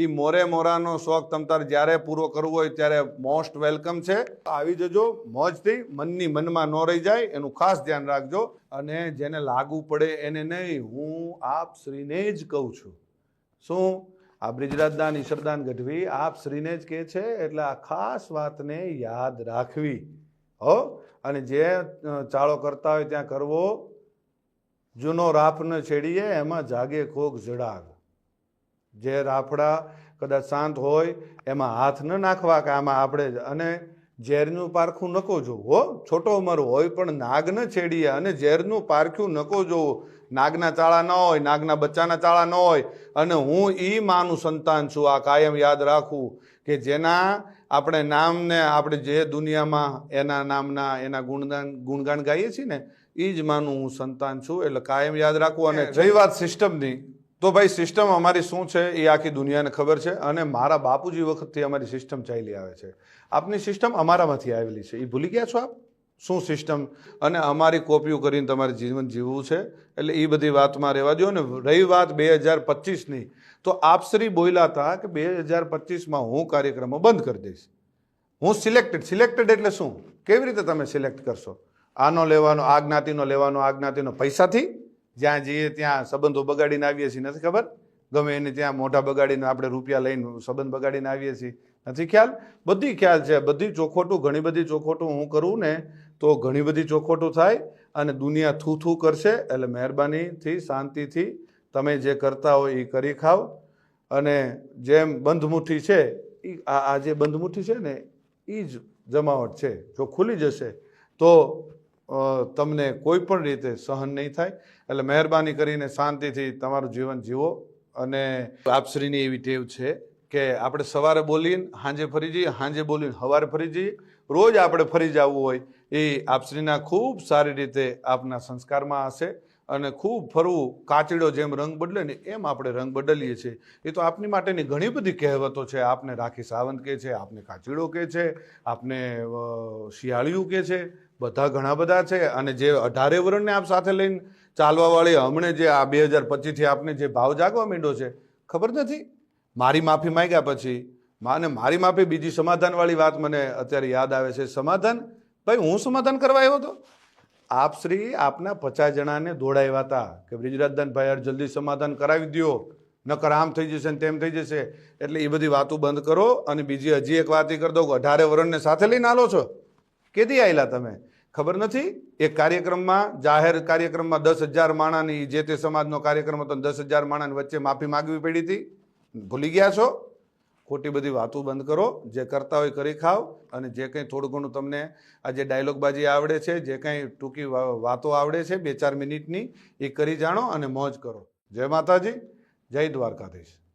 એ મોરે મોરાનો શોખ તમ તારે જ્યારે પૂરો કરવો હોય ત્યારે મોસ્ટ વેલકમ છે. આવી જજો મોજથી, મનની મનમાં ન રહી જાય એનું ખાસ ધ્યાન રાખજો. અને જેને લાગુ પડે એને નહીં, હું આપ શ્રીને જ કહું છું. શું? આ બ્રિજરાજદાન ઈશ્વરદાન ગઢવી આપ શ્રીને જ કહે છે, એટલે આ ખાસ વાતને યાદ રાખવી હો. અને જે ચાળો કરતા હોય ત્યાં કરવો. જૂનો રાફ ન છેડીએ એમાં જાગે કોક જડાગ. જે રાફડા કદાચ શાંત હોય એમાં હાથ ન નાખવા કે આમાં આપણે, અને ઝેરનું પારખું નકો જોવું હો. છોટો ઉંમર હોય પણ નાગ ન છેડીએ, અને ઝેરનું પારખ્યું નકો જોવું. નાગના ચાળા ન હોય, નાગના બચ્ચાના ચાળા ન હોય. અને હું ઈ માનું સંતાન છું, આ કાયમ યાદ રાખવું કે જેના આપણે નામને આપણે જે દુનિયામાં એના નામના એના ગુણગાન ગાઈએ છીએ ને, એ જ માનું હું સંતાન છું. એટલે કાયમ યાદ રાખવું. અને રહી વાત સિસ્ટમની, તો ભાઈ સિસ્ટમ અમારી શું છે એ આખી દુનિયાને ખબર છે. અને મારા બાપુજી વખતથી અમારી સિસ્ટમ ચાલી આવે છે. આપની સિસ્ટમ અમારામાંથી આવેલી છે, એ ભૂલી ગયા છો આપ? શું સિસ્ટમ? અને અમારી કોપીઓ કરીને તમારે જીવન જીવવું છે. એટલે એ બધી વાતમાં રહેવા દો. ને રહી વાત 2025ની, તો આપશ્રી બોલ્યા હતા કે 2025માં હું કાર્યક્રમો બંધ કરી દઈશ. હું સિલેક્ટેડ એટલે શું? કેવી રીતે તમે સિલેક્ટ કરશો? આનો લેવાનો, આ જ્ઞાતિનો લેવાનો, આ જ્ઞાતિનો પૈસાથી? જ્યાં જઈએ ત્યાં સંબંધો બગાડીને આવીએ છીએ, નથી ખબર? ગમે એને ત્યાં મોઢા બગાડીને આપણે રૂપિયા લઈને સંબંધ બગાડીને આવીએ છીએ, નથી ખ્યાલ? બધી ખ્યાલ છે. બધી ચોખોટું, ઘણી બધી ચોખોટું હું કરું ને તો ઘણી બધી ચોખોટું થાય અને દુનિયા થૂ કરશે. એટલે મહેરબાનીથી શાંતિથી તમે જે કરતા હોય એ કરી ખાવ. અને જેમ બંધમુઠ્ઠી છે, આ જે બંધમુઠ્ઠી છે ને એ જ જમાવટ છે. જો ખુલી જશે તો તમને કોઈ પણ રીતે સહન નહીં થાય. એટલે મહેરબાની કરીને શાંતિથી તમારું જીવન જીવો. અને આપશ્રીની એવી ટેવ છે કે આપણે સવારે બોલીને સાંજે ફરી જઈએ, સાંજે બોલીને સવારે ફરી જઈએ. રોજ આપણે ફરી જવું હોય એ આપશ્રીના ખૂબ સારી રીતે આપના સંસ્કારમાં હશે. અને ખૂબ ફરવું, કાચીડો જેમ રંગ બદલે ને એમ આપણે રંગ બદલીએ છીએ. એ તો આપની માટેની ઘણી બધી કહેવતો છે. આપને રાખી સાવંત કહે છે, આપને કાચીડો કહે છે, આપને શિયાળિયું કહે છે, બધા ઘણા બધા છે. અને જે 18 વર્ષને આપ સાથે લઈને ચાલવાવાળી હમણે જે આ 2025થી આપને જે ભાવ જાગવા માંડ્યો છે, ખબર નથી? મારી માફી માંગ્યા પછી માને મારી માફી, બીજી સમાધાનવાળી વાત મને અત્યારે યાદ આવે છે. સમાધાન? ભાઈ હું સમાધાન કરવા આવ્યો હતો? આપશ્રી આપના 50 જણાને દોડાવ્યા હતા કે બ્રિજરાજદાનભાઈ યાર જલ્દી સમાધાન કરાવી દો, નકર આમ થઈ જશે ને તેમ થઈ જશે. એટલે એ બધી વાતો બંધ કરો. અને બીજી હજી એક વાત કરી દો, 18 વર્ષને સાથે લઈને આલો છો. કેદી આવેલા તમે? ખબર નથી? એક કાર્યક્રમમાં, જાહેર કાર્યક્રમમાં 10,000 માણાની, જે તે સમાજનો કાર્યક્રમ હતો, 10,000 માણાની વચ્ચે માફી માગવી પડી હતી. ભૂલી ગયા છો? ખોટી બધી વાતો બંધ કરો. જે કરતા હોય કરી ખાવ. અને જે કંઈ થોડું ઘણું તમને આ જે ડાયલોગબાજી આવડે છે, જે કંઈ ટૂંકી વાતો આવડે છે 2-4 મિનિટની, એ કરી જાણો અને મોજ કરો. જય માતાજી, જય દ્વારકાધીશ.